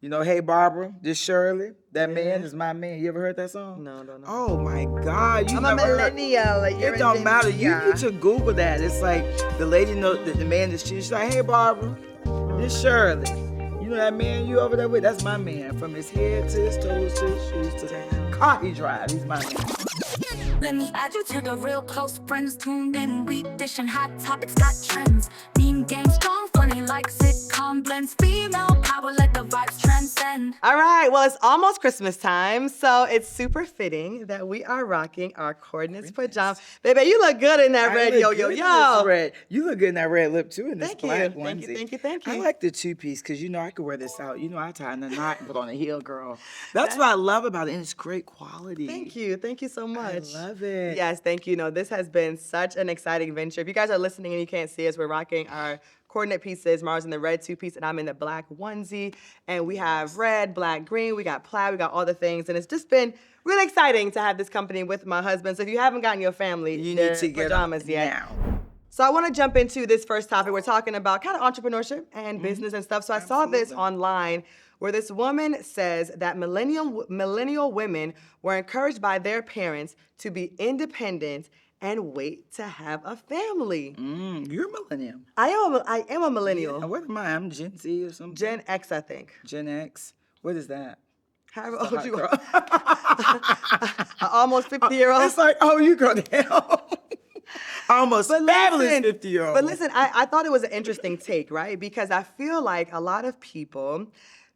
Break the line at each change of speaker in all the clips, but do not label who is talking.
You know, hey Barbara, this Shirley, that man is my man. You ever heard that song?
No, don't know.
Oh my God, you
I'm a
never heard-
millennial. You're
It
a
don't
Gen
matter.
Z,
You
yeah.
need to Google that. It's like the lady know that the man is she's like, hey Barbara, this Shirley. You know that man you over there with? That's my man. From his head to his toes to his shoes to the car he drives. He's my man.
Let me add you to the real close friends. Tuned in, we dishing hot topics, got trends. Mean games, strong, funny like sitcom blends. Female power, let the vibes transcend.
All right, well, it's almost Christmas time, so it's super fitting that we are rocking our coordinates pajamas. Baby, you look good in that
I
red
look
yo.
good in this red. You look good in that red lip too in this
Thank
black
you.
onesie.
Thank you.
I like the two-piece because you know I could wear this out. You know I tie in a knot and put on a heel, girl. That's what I love about it, and it's great quality.
Thank you so much.
I love it.
Yes, thank you. No, this has been such an exciting venture. If you guys are listening and you can't see us, we're rocking our coordinate pieces. Mara's in the red two-piece and I'm in the black onesie. And we have red, black, green. We got plaid. We got all the things. And it's just been really exciting to have this company with my husband. So if you haven't gotten your family
You need to get
pajamas yet.
now.
So I want to jump into this first topic. We're talking about kind of entrepreneurship and business and stuff. So I saw this online where this woman says that millennial women were encouraged by their parents to be independent and wait to have a family.
You're a millennial.
I am a millennial.
And what am I? I'm Gen Z or something?
Gen X, I think.
Gen X. What is that?
However old you are. An almost 50-year-old.
It's like, oh, you go down. Almost fabulous
listen,
50-year-old.
But listen, I thought it was an interesting take, right? Because I feel like a lot of people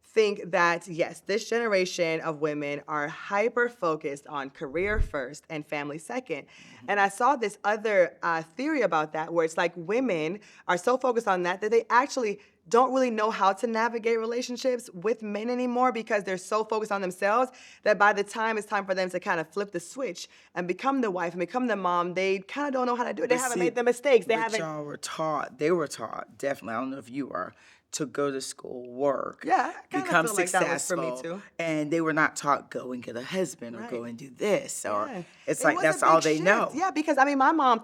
think that, yes, this generation of women are hyper-focused on career first and family second. And I saw this other theory about that where it's like women are so focused on that they actually don't really know how to navigate relationships with men anymore because they're so focused on themselves that by the time it's time for them to kind of flip the switch and become the wife and become the mom, they kind of don't know how to do it. They haven't made the mistakes.
Y'all were taught, they were taught, definitely, I don't know if you are, to go to school, work,
yeah, I
become
feel like
successful.
That was for me too.
And they were not taught, go and get a husband or go and do this. Or it's
It
like
was
that's
a big
all they
shift.
know.
Yeah, because I mean, my mom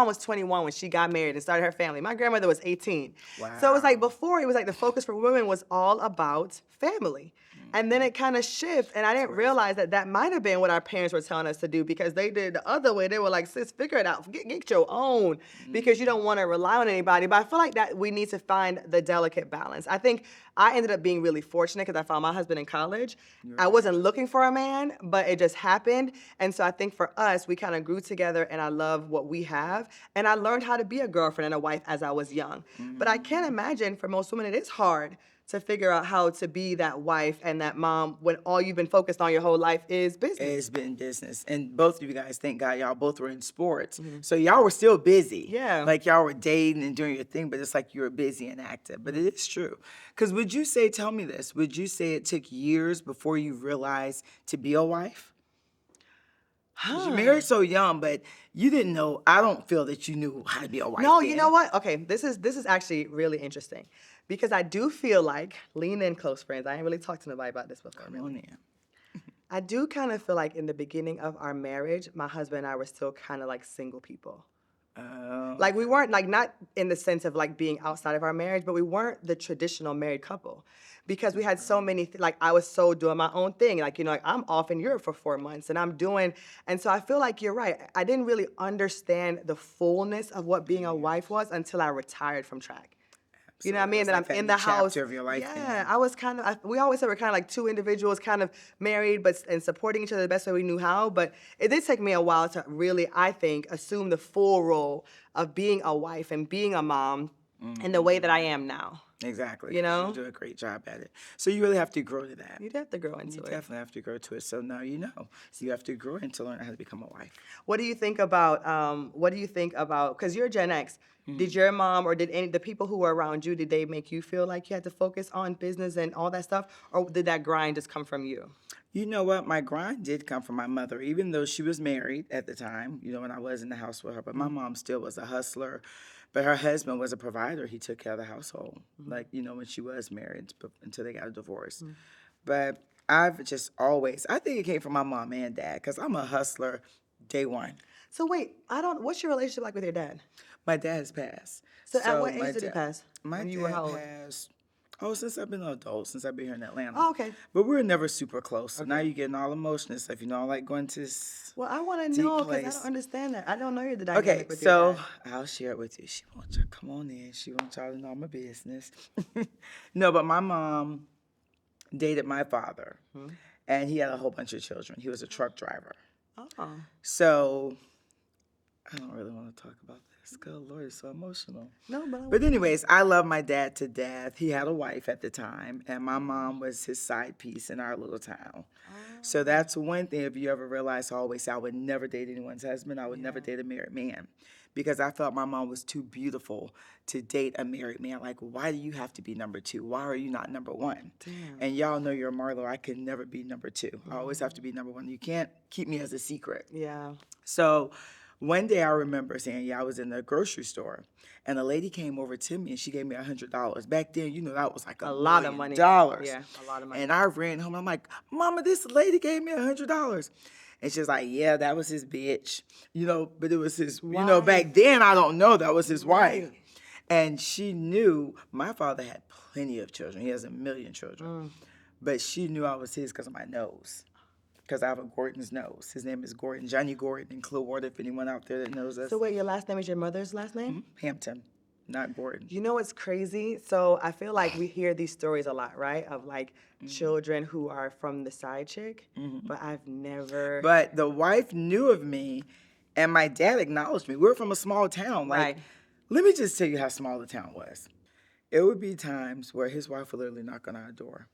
was 21 when she got married and started her family. My grandmother was 18.
Wow.
So it was like before, it was like the focus for women was all about family. And then it kind of shifted, and I didn't realize that might have been what our parents were telling us to do because they did the other way. They were like, sis, figure it out. Get your own because you don't want to rely on anybody. But I feel like that we need to find the delicate balance. I think I ended up being really fortunate because I found my husband in college. I wasn't looking for a man, but it just happened. And so I think for us, we kind of grew together, and I love what we have. And I learned how to be a girlfriend and a wife as I was young. But I can't imagine for most women, it is hard to figure out how to be that wife and that mom when all you've been focused on your whole life is business.
It's been business. And both of you guys, thank God, y'all both were in sports. So y'all were still busy.
Yeah.
Like y'all were dating and doing your thing, but it's like you were busy and active. But it is true. Because would you say, tell me this, would you say it took years before you realized to be a wife? You married so young, but you didn't know, I don't feel that you knew how to be a wife.
No,
then.
you know what? Okay, this is actually really interesting because I do feel like, lean in close friends, I ain't really talked to nobody about this before.
Come on in.
I do kind of feel like in the beginning of our marriage, my husband and I were still kind of like single people. Like we weren't like, not in the sense of like being outside of our marriage, but we weren't the traditional married couple because we had so many, like I was so doing my own thing. Like, you know, like I'm off in Europe for 4 months and I'm doing, and so I feel like you're right. I didn't really understand the fullness of what being a wife was until I retired from track. You know what I mean?
It's
That
like
I'm in
that
the
new
house.
chapter of your life
Yeah,
then.
I was kind of. We always said we're kind of like two individuals, kind of married, but and supporting each other the best way we knew how. But it did take me a while to really, I think, assume the full role of being a wife and being a mom in the way that I am now.
Exactly.
You know?
You do a great job at it. So you really have to grow to that.
You'd have to grow into
You
it.
definitely have to grow to it. So now you know. So you have to grow into learn how to become a wife.
What do you think about? Because you're Gen X. Did your mom or did any the people who were around you? Did they make you feel like you had to focus on business and all that stuff, or did that grind just come from you?
You know what? My grind did come from my mother, even though she was married at the time, you know, when I was in the house with her. But my mom still was a hustler. But her husband was a provider. He took care of the household, like, you know, when she was married until they got a divorce. But I've just always, I think it came from my mom and dad because I'm a hustler day one.
So wait, what's your relationship like with your dad?
My dad has passed.
So at what
my
age did he
dad-
pass?
My
When
dad
you were how old?
passed, Oh, since I've been an adult, since I've been here in Atlanta.
Oh, okay.
But we were never super close. So now
Okay.
you're getting all emotional and stuff. You know, I like going to this
Well, I want to
deep
know because I
place.
don't understand that. I don't know the
Okay,
dynamic with your
so
dad.
I'll share it with you. She wants you to come on in. She wants y'all to know my business. No, but my mom dated my father, and he had a whole bunch of children. He was a truck driver.
Oh.
So I don't really want to talk about this. Good Lord, it's so emotional.
No,
But anyways, I love my dad to death. He had a wife at the time, and my mom was his side piece in our little town. So that's one thing, if you ever realize, I always say I would never date anyone's husband. I would never date a married man because I felt my mom was too beautiful to date a married man. Like, why do you have to be number two? Why are you not number one?
Damn.
And y'all know you're Marlo. I can never be number two. I always have to be number one. You can't keep me as a secret.
Yeah.
So one day I remember saying, I was in the grocery store, and a lady came over to me, and she gave me $100. Back then, you know, that was like
A lot of
$1
money.
million.
Yeah, a lot of money.
And I ran home. I'm like, Mama, this lady gave me $100. And she was like, yeah, that was his bitch. You know, but it was his, you know, back then, I don't know, that was his wife. And she knew my father had plenty of children. He has 1 million children. But she knew I was his because of my nose. Because I have a Gordon's nose. His name is Gordon, Johnny Gordon in Clearwater, if anyone out there that knows us.
So wait, your last name is your mother's last name?
Hampton, not Gordon.
You know what's crazy? So I feel like we hear these stories a lot, right? Of like children who are from the side chick, but I've never.
But the wife knew of me, and my dad acknowledged me. We're from a small town. Like,
Right.
let me just tell you how small the town was. It would be times where his wife would literally knock on our door.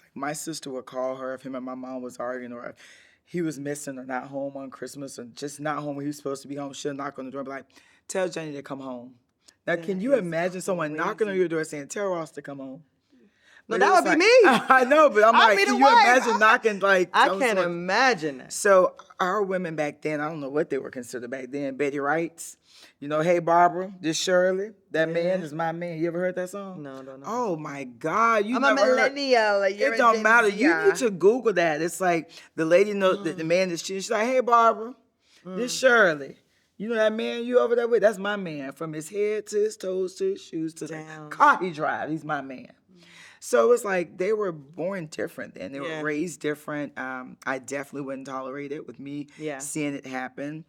Like, my sister would call her if him and my mom was arguing, or if he was missing or not home on Christmas, or just not home when he was supposed to be home. She'll knock on the door and be like, tell Jenny to come home. Now, can you imagine someone knocking on your door saying, tell Ross to come home?
No,
But
that
it was
would be
like-
me.
I know, but I'm
I'd
like,
be the
can you
wife.
imagine knocking like?
I
on
can't
someone-
imagine that.
So our women back then, I don't know what they were considered back then. Betty Wrights, you know, hey Barbara, this Shirley, that man is my man. You ever heard that song?
No, don't know.
Oh my God, you
I'm a
never heard-
millennial. You're
It
a
don't
Gen
matter. You
Z-er.
need to Google that. It's like the lady knows that the man is cheating. She's like, hey Barbara, this Shirley. You know that man you over there with? That's my man. From his head to his toes to his shoes to the
Damn.
car he drives. He's my man. So it's like they were born different then. They
Yeah.
were raised different. I definitely wouldn't tolerate it with me seeing it happen.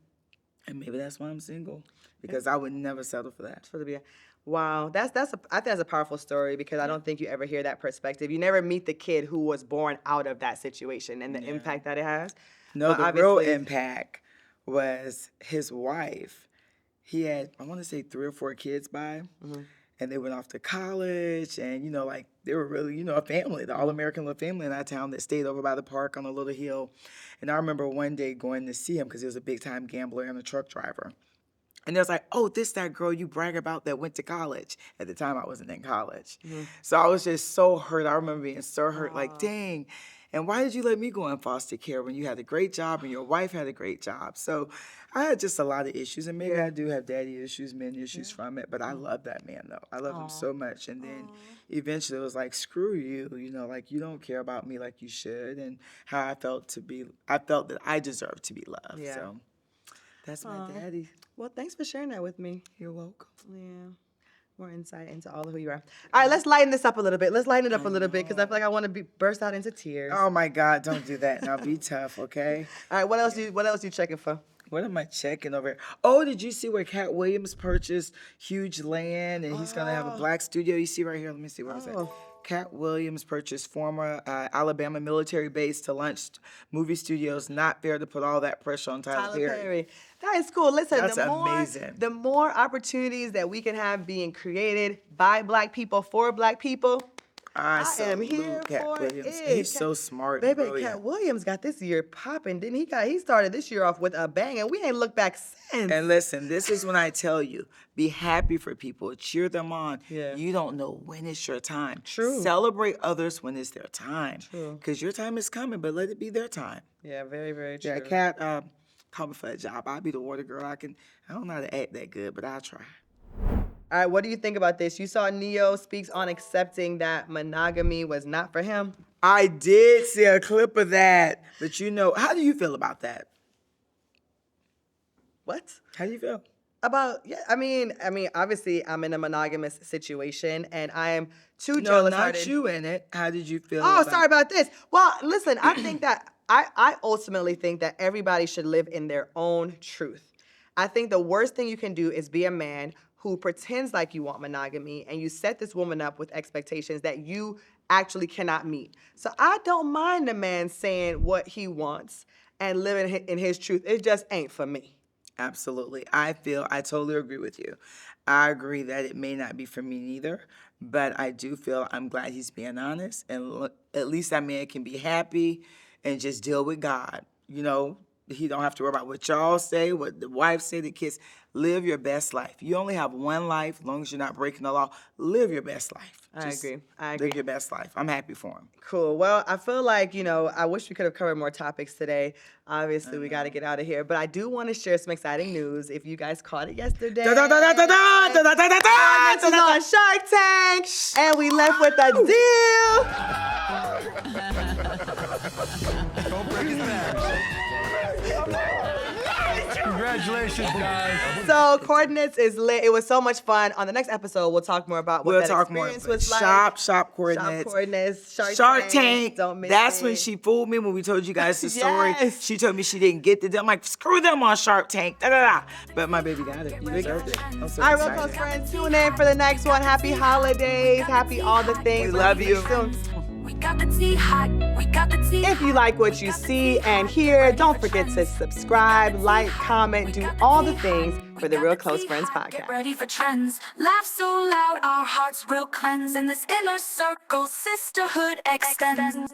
And maybe that's why I'm single. Because I would never settle for that.
For the be- Wow, I think that's a powerful story because I don't think you ever hear that perspective. You never meet the kid who was born out of that situation and the impact that it has.
No,
But
the real
obviously-
impact was his wife. He had, I want to say 3 or 4 kids by him. And they went off to college, and, you know, like, they were really, you know, a family, the all-American little family in that town that stayed over by the park on a little hill. And I remember one day going to see him because he was a big-time gambler and a truck driver. And they was like, oh, this that girl you brag about that went to college. At the time, I wasn't in college. So I was just so hurt. I remember being so hurt, like, dang. And why did you let me go in foster care when you had a great job and your wife had a great job? So I had just a lot of issues. And maybe I do have daddy issues, men issues from it. But I love that man, though. I love him so much. And then eventually it was like, screw you. You know, like, you don't care about me like you should. And how I felt that I deserved to be loved.
Yeah.
So that's my daddy.
Well, thanks for sharing that with me.
You're welcome.
Yeah. More insight into all of who you are. All right, let's lighten this up a little bit. Let's lighten it up a little bit because I feel like I want to burst out into tears.
Oh my God, don't do that. Now be tough, okay?
All right, what else you checking for?
What am I checking over here? Oh, did you see where Katt Williams purchased huge land and he's going to have a black studio? You see right here? Let me see. Where is it? Katt Williams purchased former Alabama military base to launch movie studios. Not fair to put all that pressure on Tyler Perry.
That is cool. Listen,
That's amazing.
The more opportunities that we can have being created by Black people for Black people, I am
salute
here
Katt
for
Williams.
it.
He's so smart. and
Baby,
brilliant.
Katt Williams got this year popping. Didn't he? He started this year off with a bang, and we ain't looked back since.
And listen, this is when I tell you, be happy for people, cheer them on.
Yeah.
You don't know when it's your time.
True.
Celebrate others when it's their time.
True.
Because your time is coming, but let it be their time.
Yeah, very, very true.
Yeah, Katt, call me for a job. I'll be the water girl. I don't know how to act that good, but I'll try.
All right, what do you think about this? You saw Neyo speaks on accepting that monogamy was not for him.
I did see a clip of that, but you know, how do you feel about that?
What?
How do you feel?
Obviously, I'm in a monogamous situation, and I am too
No,
jealous-hearted.
not you in it. How did you feel?
Oh,
about
sorry about this. Well, listen, I think that I ultimately think that everybody should live in their own truth. I think the worst thing you can do is be a man who pretends like you want monogamy and you set this woman up with expectations that you actually cannot meet. So I don't mind a man saying what he wants and living in his truth. It just ain't for me.
Absolutely. I totally agree with you. I agree that it may not be for me neither, but I do feel I'm glad he's being honest. And look, at least that man can be happy and just deal with God. You know, he don't have to worry about what y'all say, what the wife say, the kids. Live your best life. You only have one life. As long as you're not breaking the law, live your best life.
I agree.
Live your best life. I'm happy for him.
Cool. Well, I feel like, I wish we could have covered more topics today. Obviously, we got to get out of here. But I do want to share some exciting news. If you guys caught it yesterday,
Da da da da da da da da da da da
This is on Shark Tank, and we left with a deal.
Don't break his marriage. Congratulations, guys.
So Coordinates is lit. It was so much fun. On the next episode, we'll talk more about what
We'll
that
talk more.
experience was like.
Shop coordinates.
Shop Coordinates.
Shark Tank.
Don't miss
That's
it.
when she fooled me when we told you guys the story.
Yes.
She told me she didn't get the deal. I'm like, screw them on Shark Tank. Da, da, da. But my baby got it. You deserved it. I'm so
All right, real
excited.
close friends, tune in for the next one. Happy holidays. Happy all the things.
We love you.
Soon.
We got the tea hot, we got the tea.
If you like what you see and hear, don't forget to subscribe, like, comment, do all the things for the Real Close Friends
Get
podcast.
ready for trends. Laugh so loud, our hearts will cleanse. In this inner circle, sisterhood extends.